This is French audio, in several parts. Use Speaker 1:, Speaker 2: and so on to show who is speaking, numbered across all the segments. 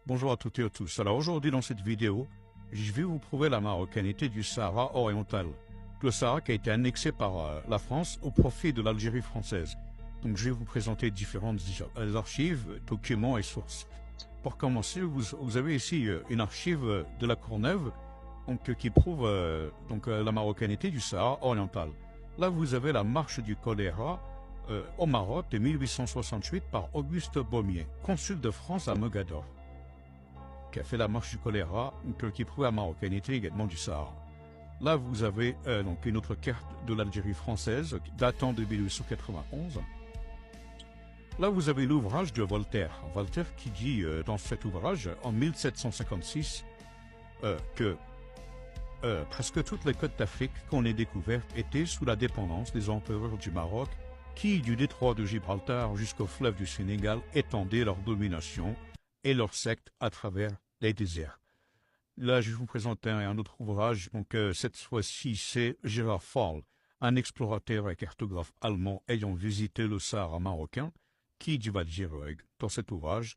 Speaker 1: Bonjour à toutes et à tous. Alors aujourd'hui dans cette vidéo, je vais vous prouver la marocanité du Sahara oriental. Le Sahara qui a été annexé par la France au profit de l'Algérie française. Donc je vais vous présenter différentes archives, documents et sources. Pour commencer, vous avez ici une archive de la Courneuve qui prouve la marocanité du Sahara oriental. Là vous avez la marche du choléra au Maroc de 1868 par Auguste Baumier, consul de France à Mogador, qui a fait la marche du choléra, qui prouve la marocanité également du Sahara. Là, vous avez une autre carte de l'Algérie française datant de 1891. Là, vous avez l'ouvrage de Voltaire. Voltaire qui dit dans cet ouvrage, en 1756, que presque toutes les côtes d'Afrique qu'on ait découvertes étaient sous la dépendance des empereurs du Maroc qui, du détroit de Gibraltar jusqu'au fleuve du Sénégal, étendaient leur domination et leur secte à travers les déserts. Là, je vais vous présenter un autre ouvrage, cette fois-ci, c'est Gérard Fall, un explorateur et cartographe allemand ayant visité le Sahara marocain, qui va dire dans cet ouvrage,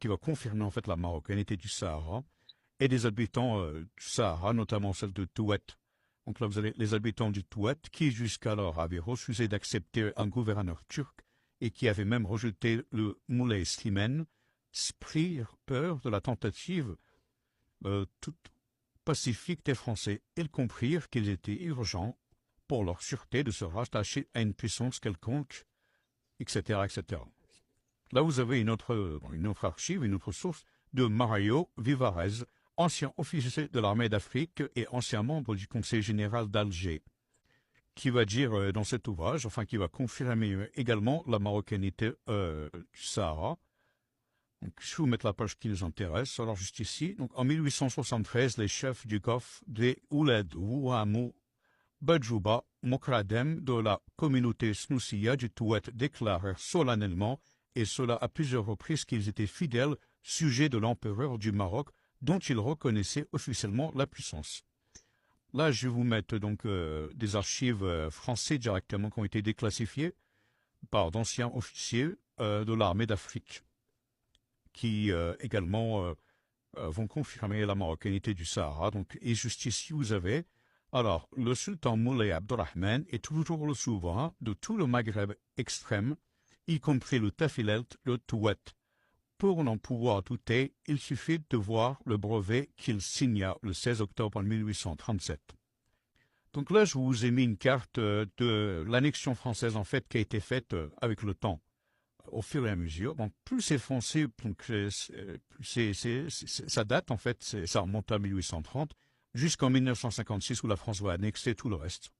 Speaker 1: qui va confirmer en fait la marocanité du Sahara et des habitants du Sahara, notamment celle de Touet. Donc là, vous avez les habitants du Touet qui jusqu'alors avaient refusé d'accepter un gouverneur turc et qui avaient même rejeté le Moulay Slimane, prirent peur de la tentative toute pacifique des Français. Ils comprirent qu'il était urgent pour leur sûreté de se rattacher à une puissance quelconque, etc., etc. Là, vous avez une autre archive, une autre source de Mario Vivarez, ancien officier de l'armée d'Afrique et ancien membre du Conseil général d'Alger, qui va dire dans cet ouvrage, qui va confirmer également la marocanité du Sahara. Donc, je vais vous mettre la page qui nous intéresse. Alors, juste ici, en 1873, les chefs du Golfe des Ouled, Ouamou, Badjouba, Mokradem de la communauté Snoussia du Touet déclarèrent solennellement, et cela à plusieurs reprises, qu'ils étaient fidèles sujets de l'empereur du Maroc, dont ils reconnaissaient officiellement la puissance. Là, je vais vous mettre des archives françaises directement qui ont été déclassifiées par d'anciens officiers de l'armée d'Afrique, qui également vont confirmer la marocanité du Sahara. Et juste ici, vous avez, alors, le sultan Moulay Abdelrahman est toujours le souverain de tout le Maghreb extrême, y compris le Tafilet, le Touet. Pour n'en pouvoir douter, il suffit de voir le brevet qu'il signa le 16 octobre 1837. Donc là, je vous ai mis une carte de l'annexion française, en fait, qui a été faite avec le temps, au fur et à mesure. Donc, plus c'est foncé, ça date, en fait, ça remonte à 1830, jusqu'en 1956, où la France va annexer tout le reste.